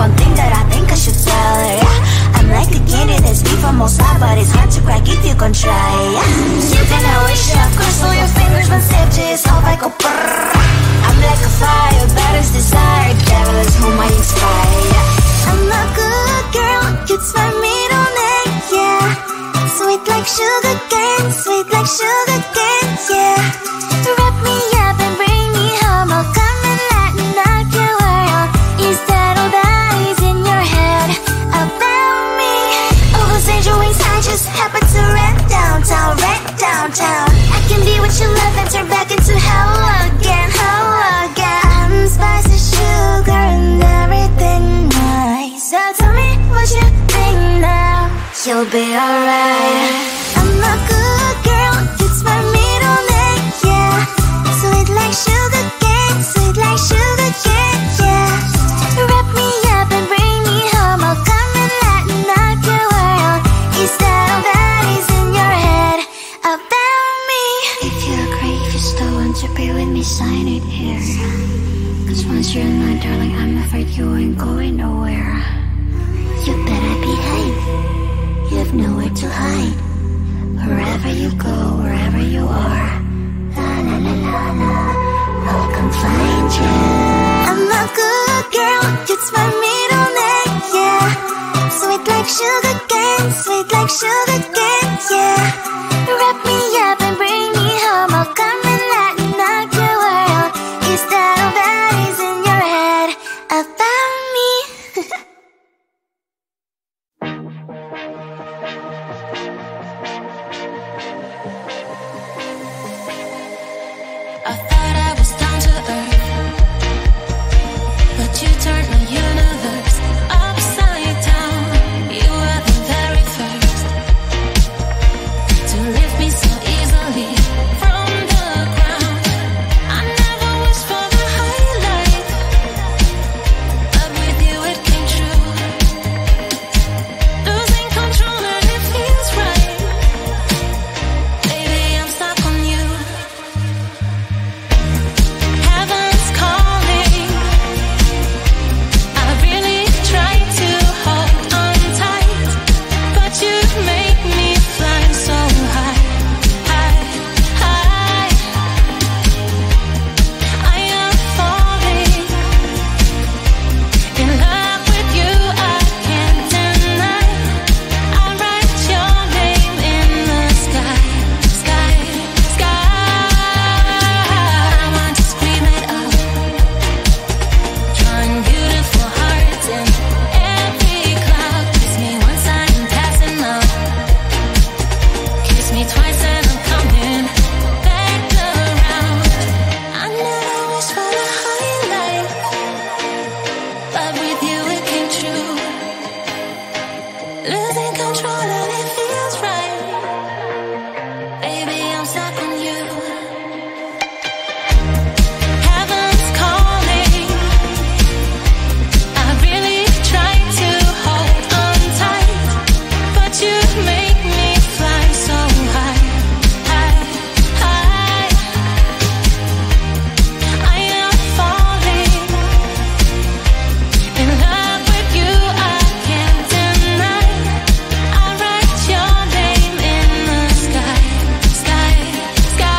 one thing that I think I should tell her, yeah. I'm like a candy that's deep from most high, but it's hard to crack if you can try, yeah. You can wish you have crystal your fingers when stitches off I go brrrr. I'm like a fire, baddest desire, devil is whom I inspire, yeah. I'm a good girl, it's my middle name, yeah. Sweet like sugar cane, sweet like sugar cane, yeah. Wrap me up and bring me home, I'll come and lighten up your world. Is that all that is in your head about me? All those angel wings I just happen to rent downtown, I can be what you love and turn back into hell again, I'm spicy sugar and everything nice. So tell me what you think now, you'll be alright. I'm a good girl, it's my middle name, yeah. Sweet like sugar cane, sweet like sugar cane, yeah. Wrap me up and bring me home, I'll come and lighten up your world. Is that all that is in your head about me? If you agree, if you still want to be with me, sign it here. Cause once you're in my darling, I'm afraid you ain't going nowhere. You better behave, you have nowhere to hide. Wherever you go, wherever you are, la la la la la, I'll come find you. I'm a good girl, it's my middle name, yeah. Sweet like sugar cane, sweet like sugar cane, yeah. Wrap me up and bring me home, I'll come and lighten up your world. Is that all that is in your head about me? I thought I was down to earth, but you turned my universe upside down. You were the very first to lift me so easily from the ground. I never wished for the highlight, but with you it came true. Losing control and it feels right. Baby, I'm stuck on you. Heaven's calling. I really tried to hold on tight, but you make me fly so high, high, high. I am falling in love with you, I can't deny. I write your name in the sky, sky, sky. I want to scream it out, drawing beautiful hearts in every cloud. Kiss me once I'm passing out, kiss me twice and I'm coming back around. I never wished for the highlight, but with you it came true. Losing control and it feels right. Baby, I'm stuck on you. Heaven's calling. I really tried to hold on tight, but you make me fly so high, high, high. I am falling in love with you, I can't deny. I write your name in the sky, sky, sky.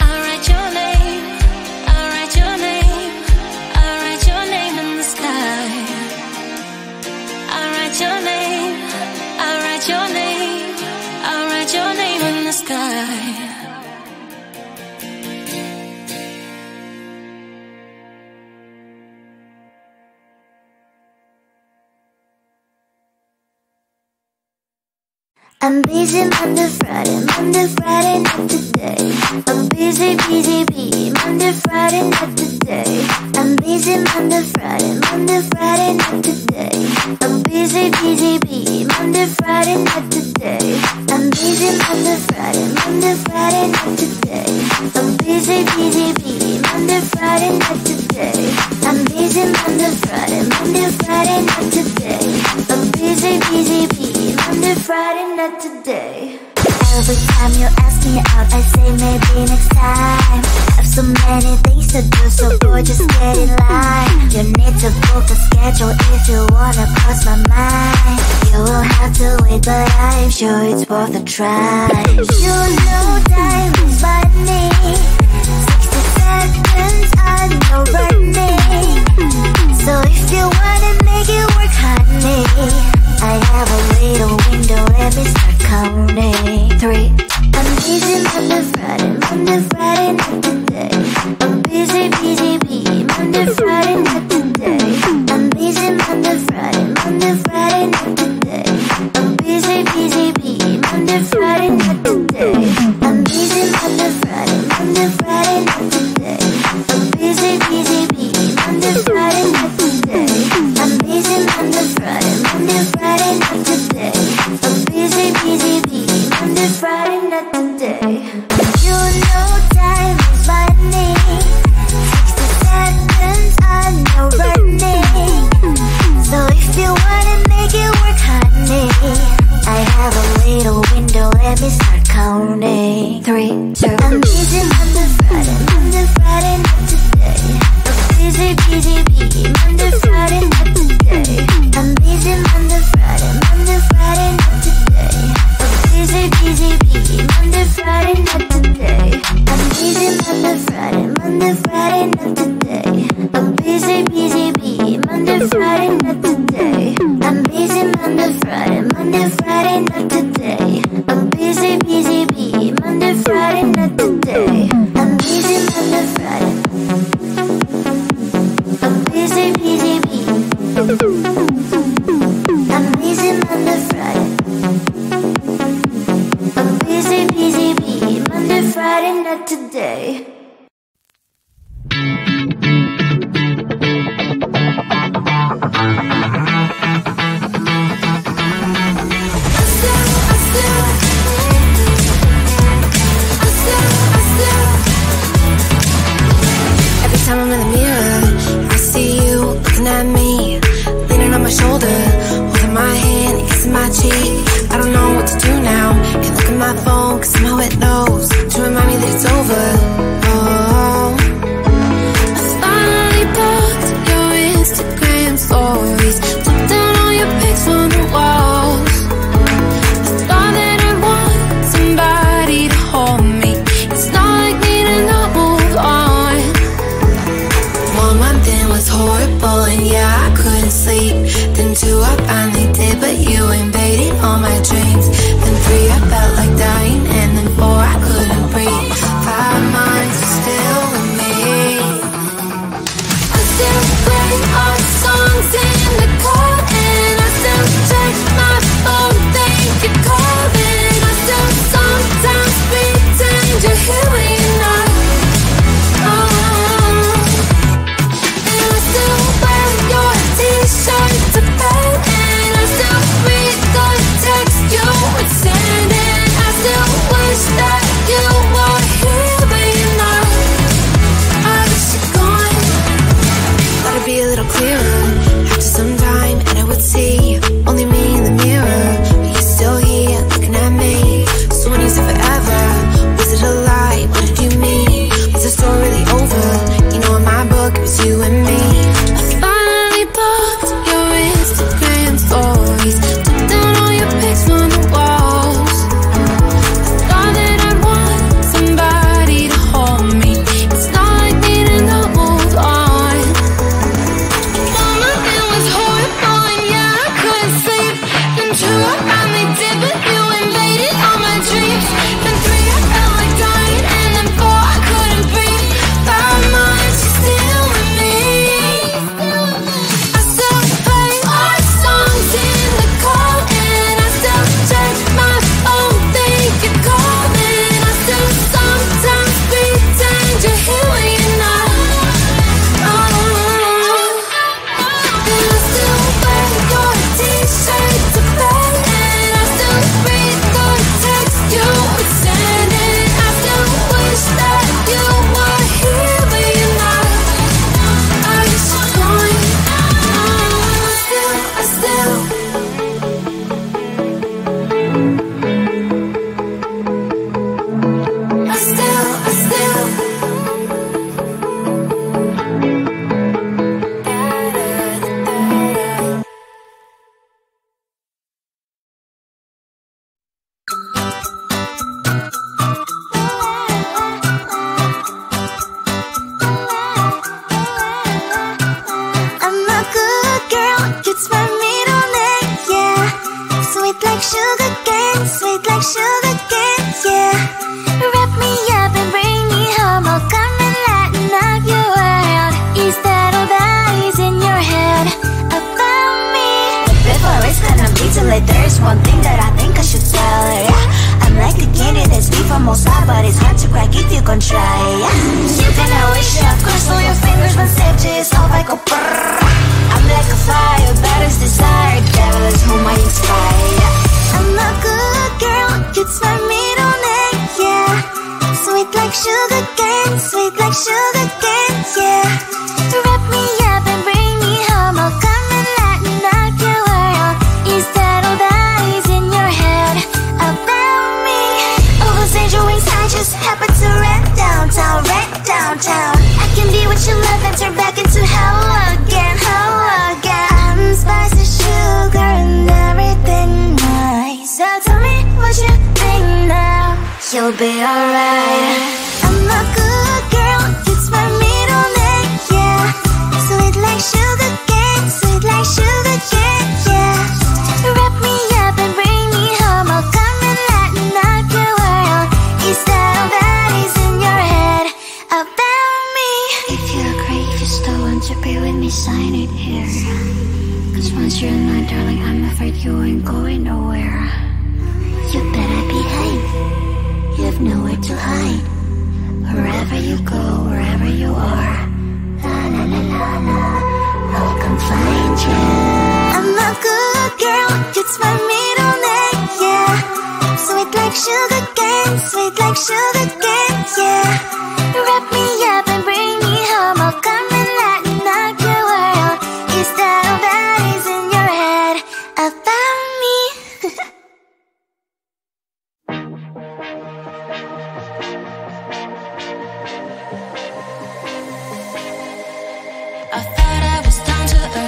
I write your name, I write your name, I write your name in the sky. I write your name, I write your name, I write your name in the sky. I'm busy Monday, Friday, not today. I'm busy, busy, busy, Monday, Friday, not today. I'm busy Monday, Friday, not today. I'm busy, busy, busy, Monday, Friday, not today. I'm busy Monday, Friday, not today. I'm busy, busy, busy, Monday, Friday, not today. I'm busy Monday, Friday, not today. I'm busy, busy, busy, Monday, Friday, not today. Every time you ask me out, I say maybe next time. Have so many things to do, so boy, just get in line. You need to book a schedule if you wanna cross my mind. You will have to wait, but I'm sure it's worth a try. You know time is money. 60 seconds, I know running. So if you wanna make it work, honey, I have a little window, let me start counting. 3. I'm busy Monday, Friday, Monday, Friday, not today. I'm busy, busy, busy, Monday, Friday, not today. I'm busy Monday, Friday, Monday, Friday, not today. I'm busy, busy, busy, Monday, Friday, not today. I'm busy Monday, Friday, Monday, Friday, not today. I'm busy, busy, busy, Monday, Friday, not today. I'm busy Monday, Friday, Monday, Friday, not today. I'm busy, busy, busy, Monday, Friday, not today. You know time is money. 60 seconds, I know running. So if you wanna make it work, honey, I have a little window, let me start counting. 3, 2. I'm busy Monday, Friday, Monday, Friday, not today. I'm busy, busy, busy, Monday, Friday, not today. I'm busy Monday, Friday, Monday, Friday, not today. I'm busy, busy, busy, Monday, Friday, not today. I'm busy Monday, Friday, Monday, Friday, not today. I'm busy, busy, busy, Monday, Friday, not today. I'm busy Monday, Friday, Monday, Friday, not today. I'm busy, busy, busy, Monday, Friday, not today. I'm busy Monday, Friday. I'm busy, busy, busy. I'm busy Monday, Friday. I'm busy, busy, busy, Monday, Friday, not today. Every time I'm in the mirror, I see you looking at me, leaning on my shoulder, holding my hand, kissing my cheek. I don't know what to do now. Can't look at my phone, cause somehow it knows to remind me that it's over. Oh, I finally blocked your Instagram stories, took down all your pics on the walls. I thought that I'd want somebody to hold me. It's not like me to not move on. 1 month in was horrible, and yeah, I couldn't sleep. Then 2, I finally did, but you invaded all my dreams. Then 3, I felt like dying, and then 4, I couldn't breathe. 5 months still with me. I still play our songs in the car, and I still check my phone, think you're calling. I still sometimes pretend you're here when you're not. And I still wear your t-shirt to bed, and I still read the text But there's one thing that I think I should tell her, yeah. I'm like the candy that's deep from outside, but it's hard to crack if you can try, yeah. You can always shove, cross all your fingers when stitches off like a brrrr. I'm like a fire, battles desire, devil is whom I inspire, yeah. I'm a good girl, it's my middle name, yeah. Sweet like sugar cane, sweet like sugar cane, yeah. Wrap me up and bring me home, I'll come and lighten up your world. Is that all that is in your head about me? All those angel wings I just happen to rent downtown, rent downtown. I can be what you love and turn back into hell again, hell again. I'm spicy sugar and everything nice. So tell me what you think now, you'll be alright. I'm a good girl, it's my middle name, yeah. Sweet like sugar cane, sweet like sugar cane, yeah. Wrap me up and bring me home, I'll come and lighten up your world. Is that all that is in your head about me? If you agree, if you still want to be with me, sign it here. Cause once you're mine, darling, I'm afraid you ain't going nowhere. You better behave, you have nowhere to hide. Wherever you go, wherever you are, la la la la la, I'll come find you. I'm a good girl, it's my middle name, yeah. Sweet like sugar cane, sweet like sugar cane, yeah. Wrap me up and bring me home, I'll come and lighten up your world. Is that all that is in your head about me? I thought I was down to earth.